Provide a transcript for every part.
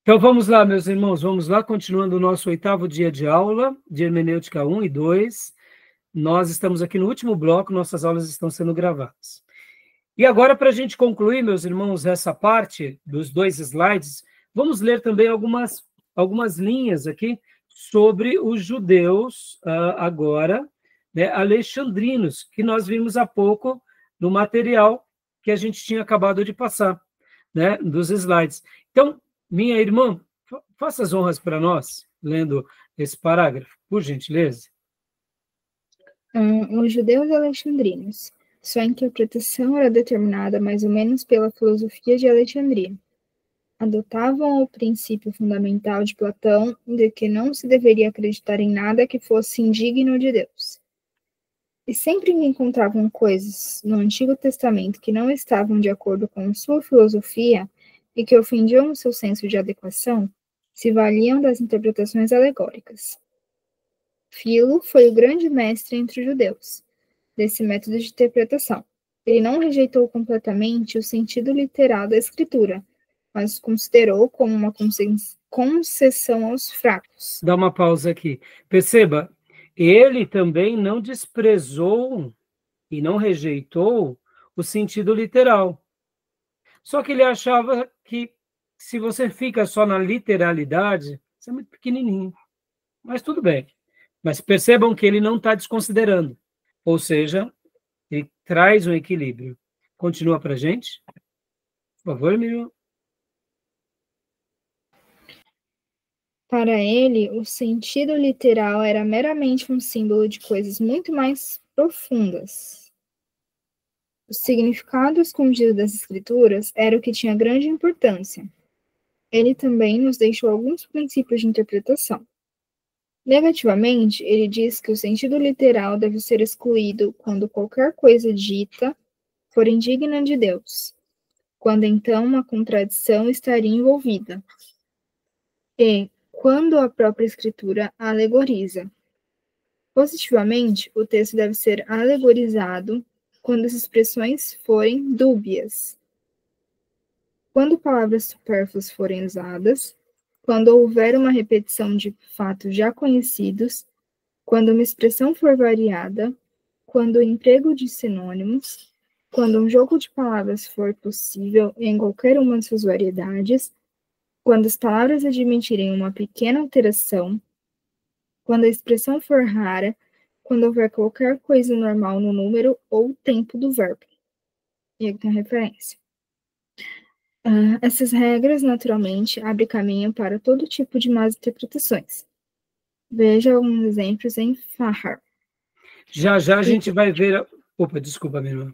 Então vamos lá, meus irmãos, vamos lá, continuando o nosso 8º dia de aula, de Hermenêutica 1 e 2. Nós estamos aqui no último bloco, nossas aulas estão sendo gravadas. E agora, para a gente concluir, meus irmãos, essa parte dos 2 slides, vamos ler também algumas linhas aqui sobre os judeus agora, né, alexandrinos, que nós vimos há pouco no material que a gente tinha acabado de passar, né, dos slides. Então, minha irmã, faça as honras para nós, lendo esse parágrafo, por gentileza. Os judeus alexandrinos. Sua interpretação era determinada mais ou menos pela filosofia de Alexandria. Adotavam o princípio fundamental de Platão de que não se deveria acreditar em nada que fosse indigno de Deus. E sempre que encontravam coisas no Antigo Testamento que não estavam de acordo com sua filosofia e que ofendiam o seu senso de adequação, se valiam das interpretações alegóricas. Filo foi o grande mestre entre os judeus desse método de interpretação. Ele não rejeitou completamente o sentido literal da escritura, mas considerou como uma concessão aos fracos. Dá uma pausa aqui. Perceba, ele também não desprezou e não rejeitou o sentido literal. Só que ele achava que se você fica só na literalidade, você é muito pequenininho. Mas tudo bem. Mas percebam que ele não está desconsiderando. Ou seja, ele traz um equilíbrio. Continua para a gente. Por favor, Miriam. Para ele, o sentido literal era meramente um símbolo de coisas muito mais profundas. O significado escondido das escrituras era o que tinha grande importância. Ele também nos deixou alguns princípios de interpretação. Negativamente, ele diz que o sentido literal deve ser excluído quando qualquer coisa dita for indigna de Deus, quando então uma contradição estaria envolvida, e quando a própria escritura a alegoriza. Positivamente, o texto deve ser alegorizado quando as expressões forem dúbias, quando palavras supérfluas forem usadas, quando houver uma repetição de fatos já conhecidos, quando uma expressão for variada, quando o emprego de sinônimos, quando um jogo de palavras for possível em qualquer uma de suas variedades, quando as palavras admitirem uma pequena alteração, quando a expressão for rara, quando houver qualquer coisa normal no número ou tempo do verbo. E aqui tem a referência. Essas regras, naturalmente, abrem caminho para todo tipo de más interpretações. Veja alguns exemplos em Fahar. Já a gente vai ver... Opa, desculpa, minha irmã.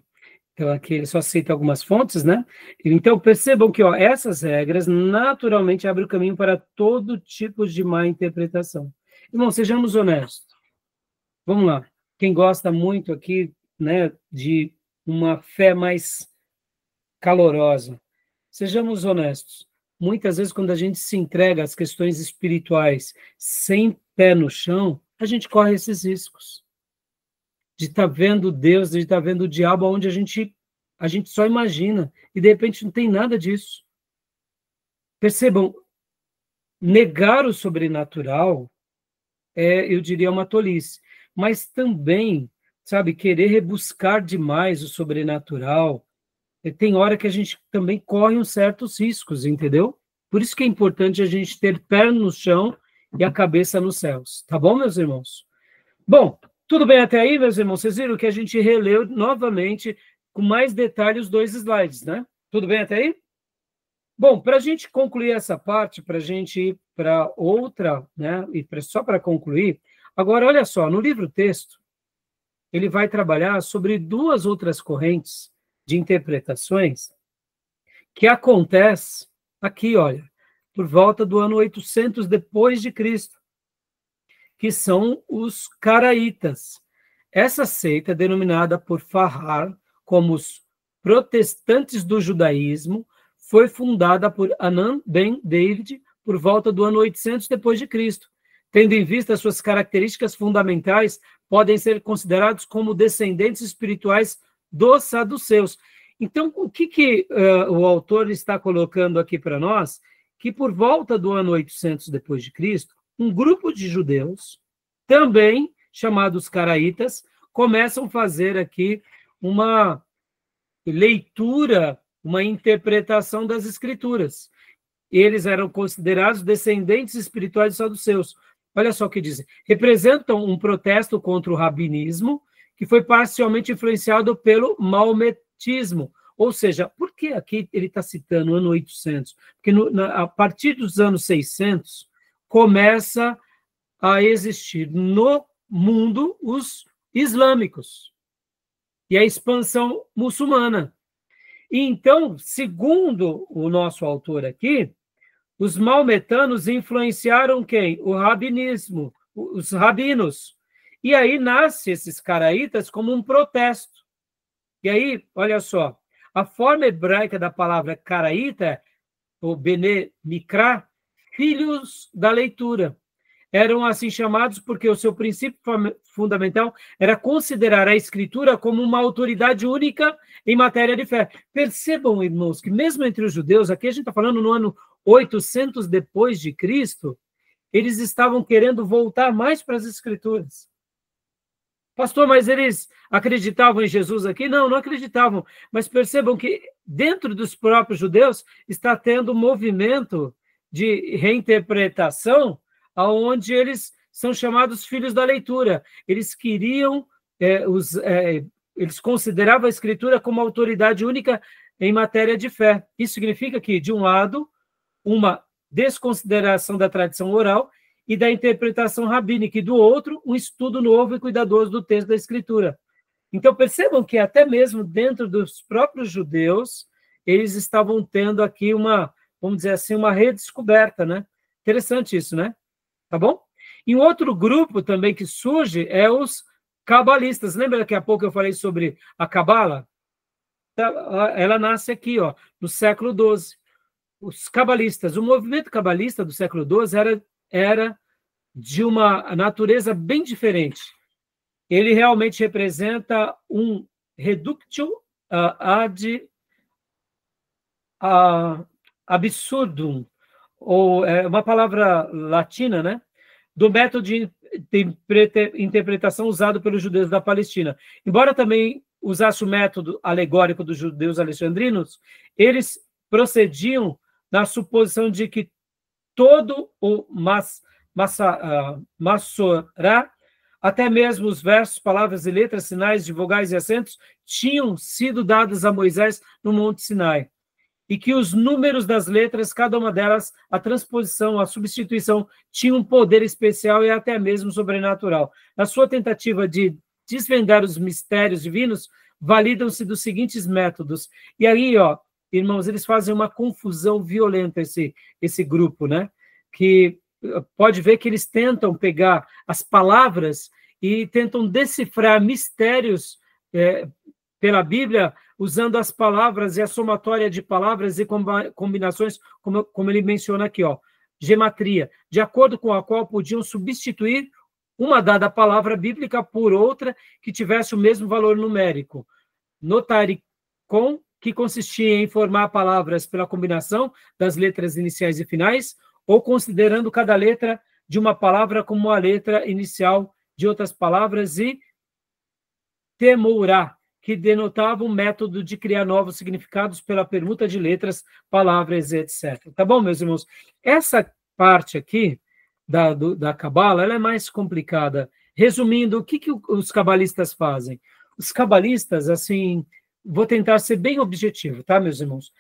Então, aqui ele só cita algumas fontes, né? Então, percebam que essas regras naturalmente abrem o caminho para todo tipo de má interpretação. Irmão, sejamos honestos. Vamos lá. Quem gosta muito aqui, né, de uma fé mais calorosa, sejamos honestos. Muitas vezes, quando a gente se entrega às questões espirituais sem pé no chão, a gente corre esses riscos de estar vendo Deus, de estar vendo o diabo onde a gente só imagina, e de repente não tem nada disso. Percebam, negar o sobrenatural eu diria, uma tolice, mas também, sabe, querer rebuscar demais o sobrenatural, tem hora que a gente também corre uns certos riscos, entendeu? Por isso que é importante a gente ter pé no chão e a cabeça nos céus, tá bom, meus irmãos? Bom, tudo bem até aí, meus irmãos? Vocês viram que a gente releu novamente, com mais detalhe, os 2 slides, né? Tudo bem até aí? Bom, para a gente concluir essa parte, para a gente ir para outra, né? E só para concluir, agora, olha só, no livro-texto, ele vai trabalhar sobre 2 outras correntes de interpretações que acontecem aqui, olha, por volta do ano 800 depois de Cristo, que são os caraítas. Essa seita, denominada por Fahar como os protestantes do judaísmo, foi fundada por Hanan ben David por volta do ano 800 depois de Cristo. Tendo em vista suas características fundamentais, podem ser considerados como descendentes espirituais dos saduceus. Então, o que o autor está colocando aqui para nós? que por volta do ano 800 depois de Cristo, um grupo de judeus, também chamados caraítas, começam a fazer aqui uma leitura, uma interpretação das Escrituras. Eles eram considerados descendentes espirituais dos saduceus. Olha só o que dizem. Representam um protesto contra o rabinismo, que foi parcialmente influenciado pelo maometismo. Ou seja, por que aqui ele está citando o ano 800? Porque a partir dos anos 600, começa a existir no mundo os islâmicos e a expansão muçulmana. E então, segundo o nosso autor aqui, os maometanos influenciaram quem? O rabinismo, os rabinos. E aí nasce esses caraítas como um protesto. E aí, olha só, a forma hebraica da palavra caraíta, ou Bene Mikra, filhos da leitura. Eram assim chamados porque o seu princípio fundamental era considerar a Escritura como uma autoridade única em matéria de fé. Percebam, irmãos, que mesmo entre os judeus, aqui a gente está falando no ano 800 depois de Cristo, eles estavam querendo voltar mais para as Escrituras. Pastor, mas eles acreditavam em Jesus aqui? Não, não acreditavam. Mas percebam que dentro dos próprios judeus está tendo um movimento de reinterpretação onde eles são chamados filhos da leitura. Eles queriam, eles consideravam a Escritura como autoridade única em matéria de fé. Isso significa que, de um lado, uma desconsideração da tradição oral e da interpretação rabínica, e do outro, um estudo novo e cuidadoso do texto da Escritura. Então, percebam que até mesmo dentro dos próprios judeus, eles estavam tendo aqui uma, vamos dizer assim, uma redescoberta, né? Interessante isso, né? Tá bom? E um outro grupo também que surge é os cabalistas. Lembra daqui a pouco eu falei sobre a cabala? Ela nasce aqui, ó, no século XII. Os cabalistas, o movimento cabalista do século XII era de uma natureza bem diferente. Ele realmente representa um reductio ad absurdum, ou uma palavra latina, né? Do método de interpretação usado pelos judeus da Palestina. Embora também usasse o método alegórico dos judeus alexandrinos, eles procediam na suposição de que todo o Massorá, até mesmo os versos, palavras e letras, sinais de vogais e acentos, tinham sido dados a Moisés no Monte Sinai. E que os números das letras, cada uma delas, a transposição, a substituição, tinha um poder especial e até mesmo sobrenatural. Na sua tentativa de desvendar os mistérios divinos, validam-se dos seguintes métodos. E aí, ó, irmãos, eles fazem uma confusão violenta, esse grupo, né? Que pode ver que eles tentam pegar as palavras e tentam decifrar mistérios pela Bíblia, usando as palavras e a somatória de palavras e combinações, como ele menciona aqui, ó, gematria, de acordo com a qual podiam substituir uma dada palavra bíblica por outra que tivesse o mesmo valor numérico. Notaricon, que consistia em formar palavras pela combinação das letras iniciais e finais, ou considerando cada letra de uma palavra como a letra inicial de outras palavras, e temourá, que denotava um método de criar novos significados pela permuta de letras, palavras, etc. Tá bom, meus irmãos? Essa parte aqui da cabala, ela é mais complicada. Resumindo, o que os cabalistas fazem? Os cabalistas, assim, vou tentar ser bem objetivo, tá, meus irmãos?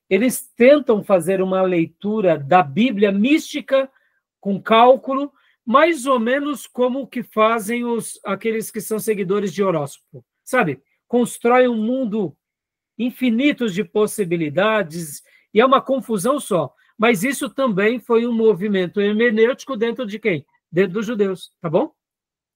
Eles tentam fazer uma leitura da Bíblia mística, com cálculo, mais ou menos como que fazem aqueles que são seguidores de horóscopo, sabe? Constrói um mundo infinito de possibilidades, e é uma confusão só. Mas isso também foi um movimento hermenêutico dentro de quem? Dentro dos judeus, tá bom?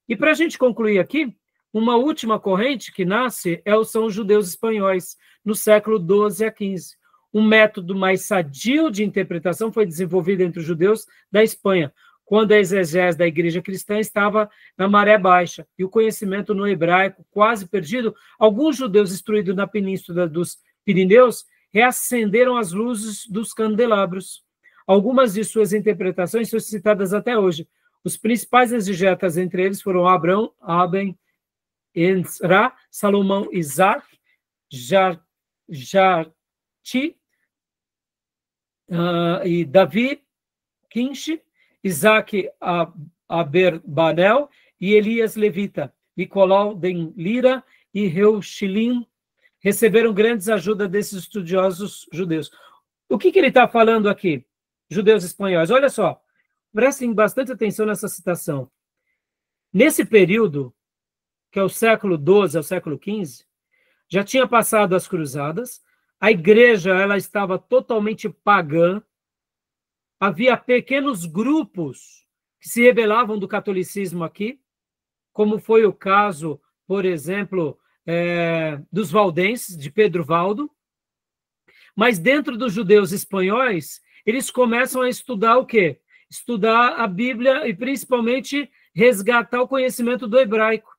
E para a gente concluir aqui, uma última corrente que nasce são os judeus espanhóis, no século XII a XV. Um método mais sadio de interpretação foi desenvolvido entre os judeus da Espanha, quando a exegese da igreja cristã estava na maré baixa, e o conhecimento no hebraico quase perdido, alguns judeus instruídos na península dos Pirineus reacenderam as luzes dos candelabros. Algumas de suas interpretações são citadas até hoje. Os principais exegetas entre eles foram Abrão, Aben, Enzra, Salomão, Isaac, Jarti, e Davi, Quinche, Isaac Aberbanel e Elias Levita, Nicolau den Lira e Reuchilim receberam grandes ajudas desses estudiosos judeus. O que ele está falando aqui? Judeus espanhóis. Olha só, prestem bastante atenção nessa citação. Nesse período, que é o século XII ao século XV, já tinha passado as cruzadas, a igreja ela estava totalmente pagã, havia pequenos grupos que se rebelavam do catolicismo aqui, como foi o caso, por exemplo, dos valdenses, de Pedro Valdo, mas dentro dos judeus espanhóis, eles começam a estudar o quê? Estudar a Bíblia e, principalmente, resgatar o conhecimento do hebraico.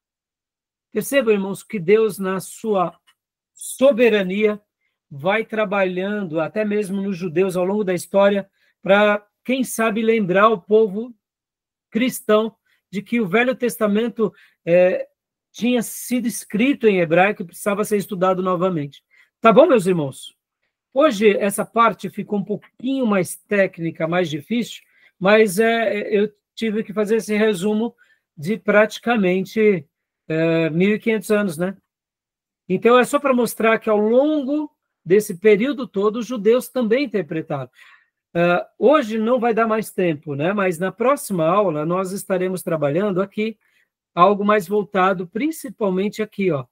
Percebam, irmãos, que Deus, na sua soberania, vai trabalhando, até mesmo nos judeus, ao longo da história, para, quem sabe, lembrar o povo cristão de que o Velho Testamento tinha sido escrito em hebraico e precisava ser estudado novamente. Tá bom, meus irmãos? Hoje, essa parte ficou um pouquinho mais técnica, mais difícil, mas eu tive que fazer esse resumo de praticamente 1.500 anos, né? Então, é só para mostrar que, ao longo desse período todo, os judeus também interpretaram. Hoje não vai dar mais tempo, né? Mas na próxima aula nós estaremos trabalhando aqui algo mais voltado, principalmente aqui, ó,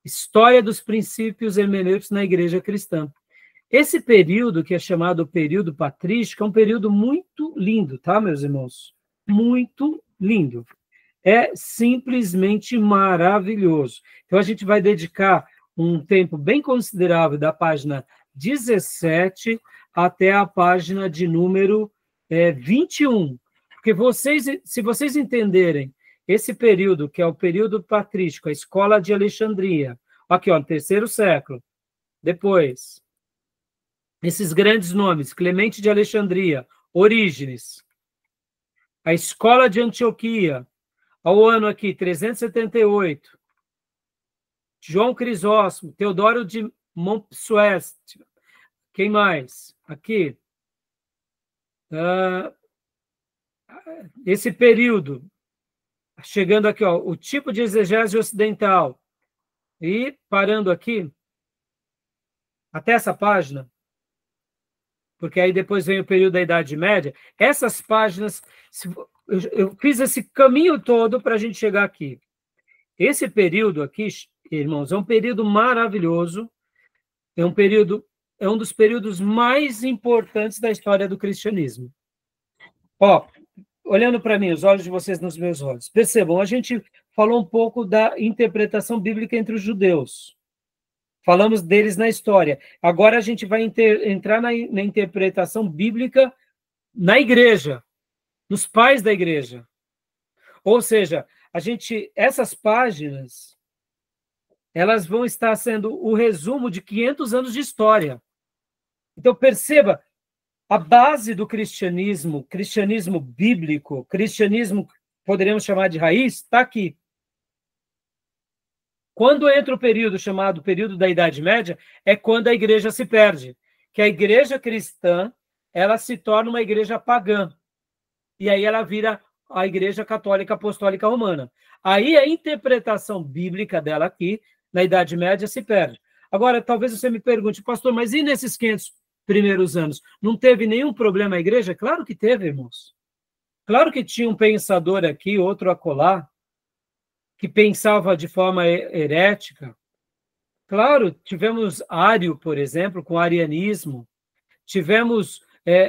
história dos princípios hermenêuticos na igreja cristã. Esse período, que é chamado período patrístico, é um período muito lindo, tá, meus irmãos? Muito lindo. É simplesmente maravilhoso. Então, a gente vai dedicar um tempo bem considerável da página 17 até a página de número 21. Porque se vocês entenderem esse período, que é o período patrístico, a escola de Alexandria, aqui, ó, no 3º século, depois, esses grandes nomes, Clemente de Alexandria, Orígenes, a escola de Antioquia, ao ano aqui, 378, João Crisóstomo, Teodoro de Montsuet, quem mais? Aqui. Esse período, chegando aqui, ó, o tipo de exegese ocidental, e parando aqui, até essa página, porque aí depois vem o período da Idade Média, essas páginas, eu fiz esse caminho todo para a gente chegar aqui. Esse período aqui, irmãos, é um período maravilhoso, é um dos períodos mais importantes da história do cristianismo. Ó, olhando para mim, os olhos de vocês nos meus olhos, percebam, a gente falou um pouco da interpretação bíblica entre os judeus. Falamos deles na história. Agora a gente vai entrar na interpretação bíblica na igreja, nos pais da igreja. Ou seja, essas páginas, elas vão estar sendo o resumo de 500 anos de história. Então, perceba, a base do cristianismo, cristianismo bíblico, cristianismo, poderíamos chamar de raiz, está aqui. Quando entra o período chamado período da Idade Média, é quando a igreja se perde, que a igreja cristã, ela se torna uma igreja pagã, e aí ela vira a igreja católica apostólica romana. Aí a interpretação bíblica dela aqui, na Idade Média, se perde. Agora, talvez você me pergunte, pastor, mas e nesses 500 primeiros anos? Não teve nenhum problema a igreja? Claro que teve, irmãos. Claro que tinha um pensador aqui, outro acolá, que pensava de forma herética. Claro, tivemos Ário, por exemplo, com o arianismo. Tivemos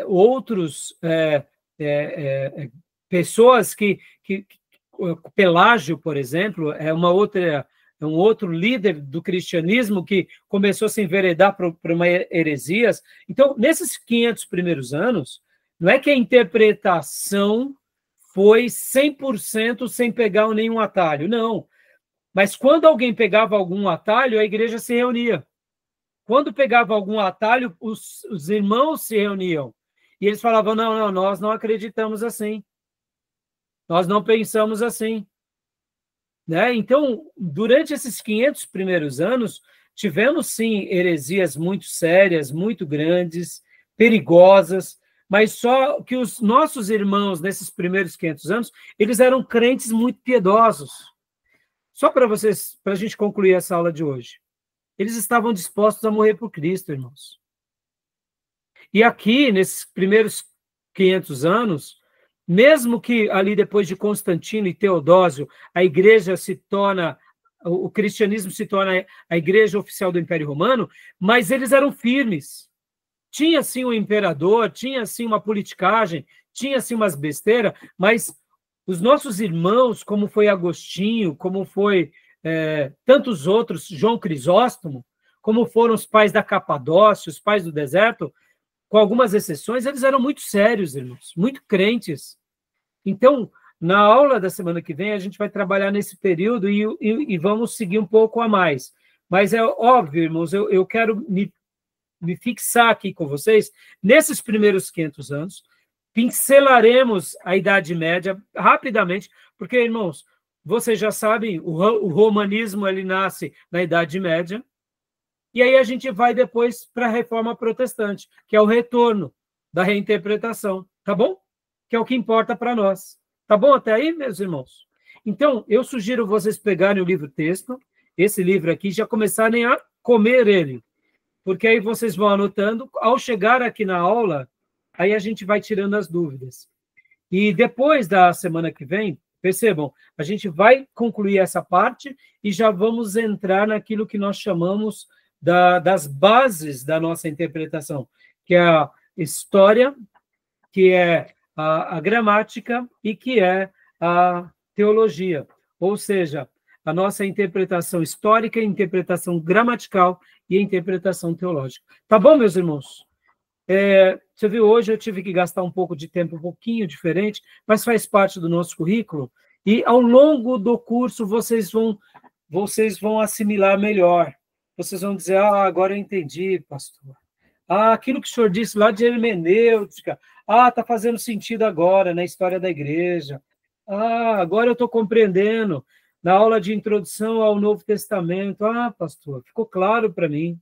outros pessoas que Pelágio, por exemplo, é um outro líder do cristianismo que começou a se enveredar para uma heresias. Então, nesses 500 primeiros anos, não é que a interpretação foi 100% sem pegar nenhum atalho, não. Mas quando alguém pegava algum atalho, a igreja se reunia. Quando pegava algum atalho, os irmãos se reuniam. E eles falavam, não, não, nós não acreditamos assim. Nós não pensamos assim. Né? Então, durante esses 500 primeiros anos, tivemos, sim, heresias muito sérias, muito grandes, perigosas, mas só que os nossos irmãos, nesses primeiros 500 anos, eles eram crentes muito piedosos. Só para vocês, para a gente concluir essa aula de hoje. Eles estavam dispostos a morrer por Cristo, irmãos. E aqui, nesses primeiros 500 anos, mesmo que ali depois de Constantino e Teodósio, a igreja se torna, o cristianismo se torna a igreja oficial do Império Romano, mas eles eram firmes. Tinha, sim, um imperador, tinha, sim, uma politicagem, tinha, sim, umas besteiras, mas os nossos irmãos, como foi Agostinho, como foi tantos outros, João Crisóstomo, como foram os pais da Capadócia, os pais do deserto, com algumas exceções, eles eram muito sérios, irmãos, muito crentes. Então, na aula da semana que vem, a gente vai trabalhar nesse período e vamos seguir um pouco a mais. Mas é óbvio, irmãos, eu quero me fixar aqui com vocês, nesses primeiros 500 anos, pincelaremos a Idade Média rapidamente, porque, irmãos, vocês já sabem, o romanismo ele nasce na Idade Média, e aí a gente vai depois para a Reforma Protestante, que é o retorno da reinterpretação, tá bom? Que é o que importa para nós. Tá bom até aí, meus irmãos? Então, eu sugiro vocês pegarem o livro-texto, esse livro aqui, já começarem a comer ele, porque aí vocês vão anotando, ao chegar aqui na aula, aí a gente vai tirando as dúvidas. E depois da semana que vem, percebam, a gente vai concluir essa parte e já vamos entrar naquilo que nós chamamos das bases da nossa interpretação, que é a história, que é a gramática e que é a teologia, ou seja, a nossa interpretação histórica, interpretação gramatical e interpretação teológica. Tá bom, meus irmãos? Você viu, hoje eu tive que gastar um pouco de tempo, um pouquinho diferente, mas faz parte do nosso currículo, e ao longo do curso vocês vão assimilar melhor. Vocês vão dizer, agora eu entendi, pastor. Aquilo que o senhor disse lá de hermenêutica, está fazendo sentido agora na história da igreja. Agora eu estou compreendendo. Na aula de introdução ao Novo Testamento, pastor, ficou claro para mim.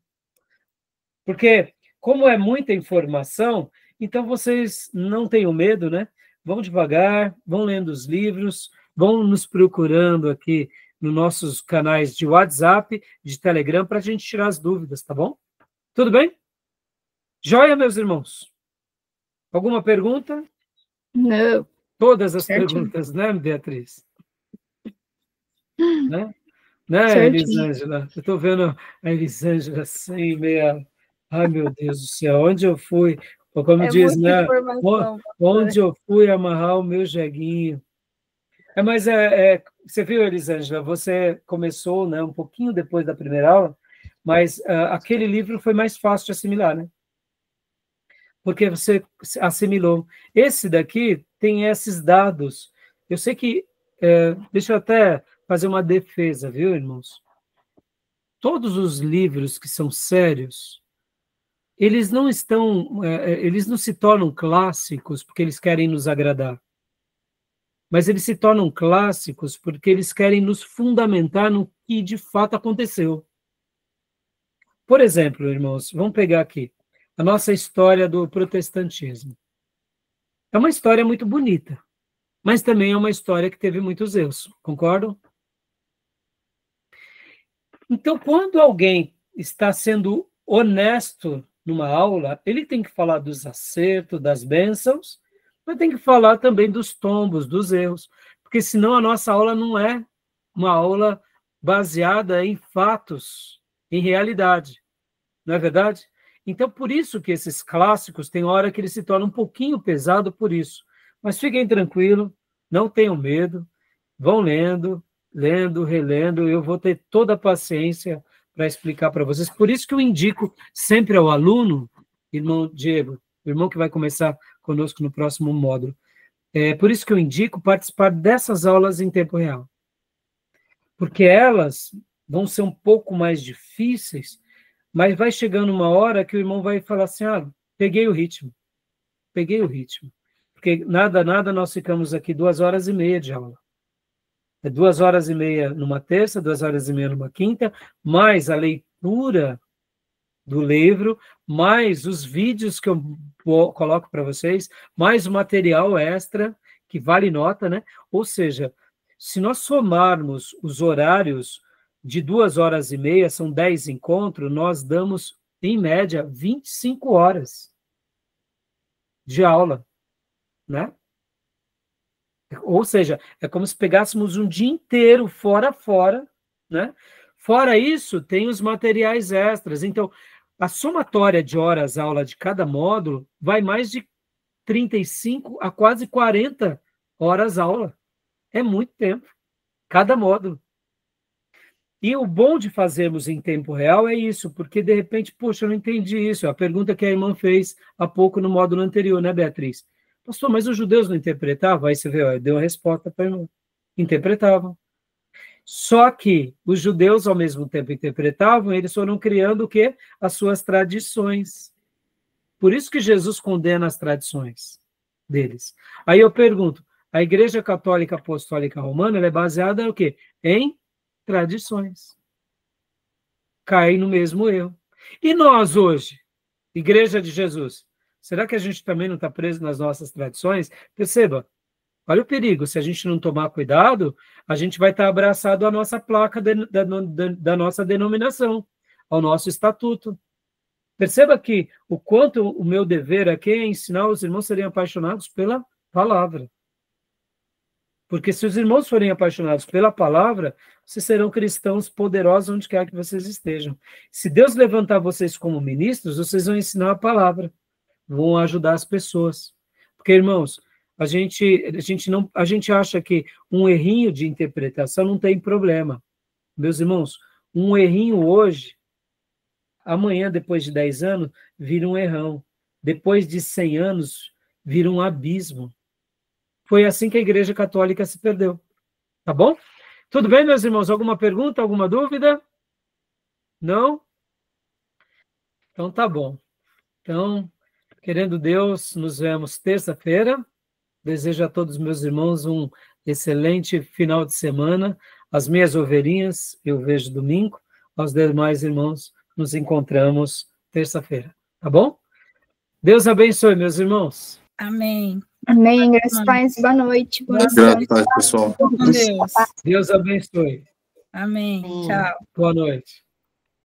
Porque, como é muita informação, então vocês não tenham medo, né? Vão devagar, vão lendo os livros, vão nos procurando aqui nos nossos canais de WhatsApp, de Telegram, para a gente tirar as dúvidas, tá bom? Tudo bem? Joia, meus irmãos? Alguma pergunta? Não. Todas as perguntas, né, Beatriz? Né, Elisângela? Eu estou vendo a Elisângela assim, meia... Ai, meu Deus do céu, onde eu fui? Como diz, né? Onde eu fui amarrar o meu jeguinho. Mas você viu, Elisângela, você começou, né, um pouquinho depois da primeira aula, mas aquele livro foi mais fácil de assimilar, né? Porque você assimilou. Esse daqui tem esses dados. Eu sei que... deixa eu até fazer uma defesa, viu, irmãos? Todos os livros que são sérios, eles não se tornam clássicos porque eles querem nos agradar. Mas eles se tornam clássicos porque eles querem nos fundamentar no que de fato aconteceu. Por exemplo, irmãos, vamos pegar aqui a nossa história do protestantismo. É uma história muito bonita, mas também é uma história que teve muitos erros, concordam? Então, quando alguém está sendo honesto numa aula, ele tem que falar dos acertos, das bênçãos, mas tem que falar também dos tombos, dos erros, porque senão a nossa aula não é uma aula baseada em fatos, em realidade, não é verdade? Então, por isso que esses clássicos, tem hora que eles se tornam um pouquinho pesado por isso, mas fiquem tranquilos, não tenham medo, vão lendo, relendo, eu vou ter toda a paciência para explicar para vocês, por isso que eu indico sempre ao aluno, irmão Diego, o irmão que vai começar conosco no próximo módulo. Por isso que eu indico participar dessas aulas em tempo real. Porque elas vão ser um pouco mais difíceis, mas vai chegando uma hora que o irmão vai falar assim, peguei o ritmo. peguei o ritmo. Porque nada, nós ficamos aqui 2h30 de aula. É 2h30 numa terça, 2h30 numa quinta, mais a leitura do livro, mais os vídeos que eu coloco para vocês, mais o material extra, que vale nota, né? Ou seja, se nós somarmos os horários de 2h30, são 10 encontros, nós damos, em média, 25 horas de aula, né? Ou seja, é como se pegássemos um dia inteiro fora, né? Fora isso, tem os materiais extras. Então, a somatória de horas aula de cada módulo vai mais de 35 a quase 40 horas aula. É muito tempo, cada módulo. E o bom de fazermos em tempo real é isso, porque de repente, poxa, eu não entendi isso. A pergunta que a irmã fez há pouco no módulo anterior, né, Beatriz? Pastor, mas os judeus não interpretavam? Aí você vê, ó, deu a resposta para a irmã. Interpretavam. Só que os judeus, ao mesmo tempo, interpretavam, eles foram criando o quê? As suas tradições. Por isso que Jesus condena as tradições deles. Aí eu pergunto, a Igreja Católica Apostólica Romana, ela é baseada no quê? Em tradições. Caem no mesmo erro. E nós hoje, Igreja de Jesus, será que a gente também não está preso nas nossas tradições? Perceba, olha o perigo, se a gente não tomar cuidado, a gente vai estar abraçado à nossa placa da nossa denominação, ao nosso estatuto. Perceba que o quanto o meu dever aqui é ensinar os irmãos a serem apaixonados pela palavra. Porque se os irmãos forem apaixonados pela palavra, vocês serão cristãos poderosos onde quer que vocês estejam. Se Deus levantar vocês como ministros, vocês vão ensinar a palavra, vão ajudar as pessoas. Porque, irmãos, a gente acha que um errinho de interpretação não tem problema. Meus irmãos, um errinho hoje, amanhã, depois de 10 anos, vira um errão. Depois de 100 anos, vira um abismo. Foi assim que a Igreja Católica se perdeu. Tá bom? Tudo bem, meus irmãos? Alguma pergunta, alguma dúvida? Não? Então tá bom. Então, querendo Deus, nos vemos terça-feira. Desejo a todos os meus irmãos um excelente final de semana. As minhas ovelhinhas eu vejo domingo. Aos demais irmãos, nos encontramos terça-feira. Tá bom? Deus abençoe, meus irmãos. Amém. Amém. Graças a Deus. Boa noite. Boa Graças noite. a Deus, pessoal. Com Deus. Deus abençoe. Amém. Tchau. Boa noite.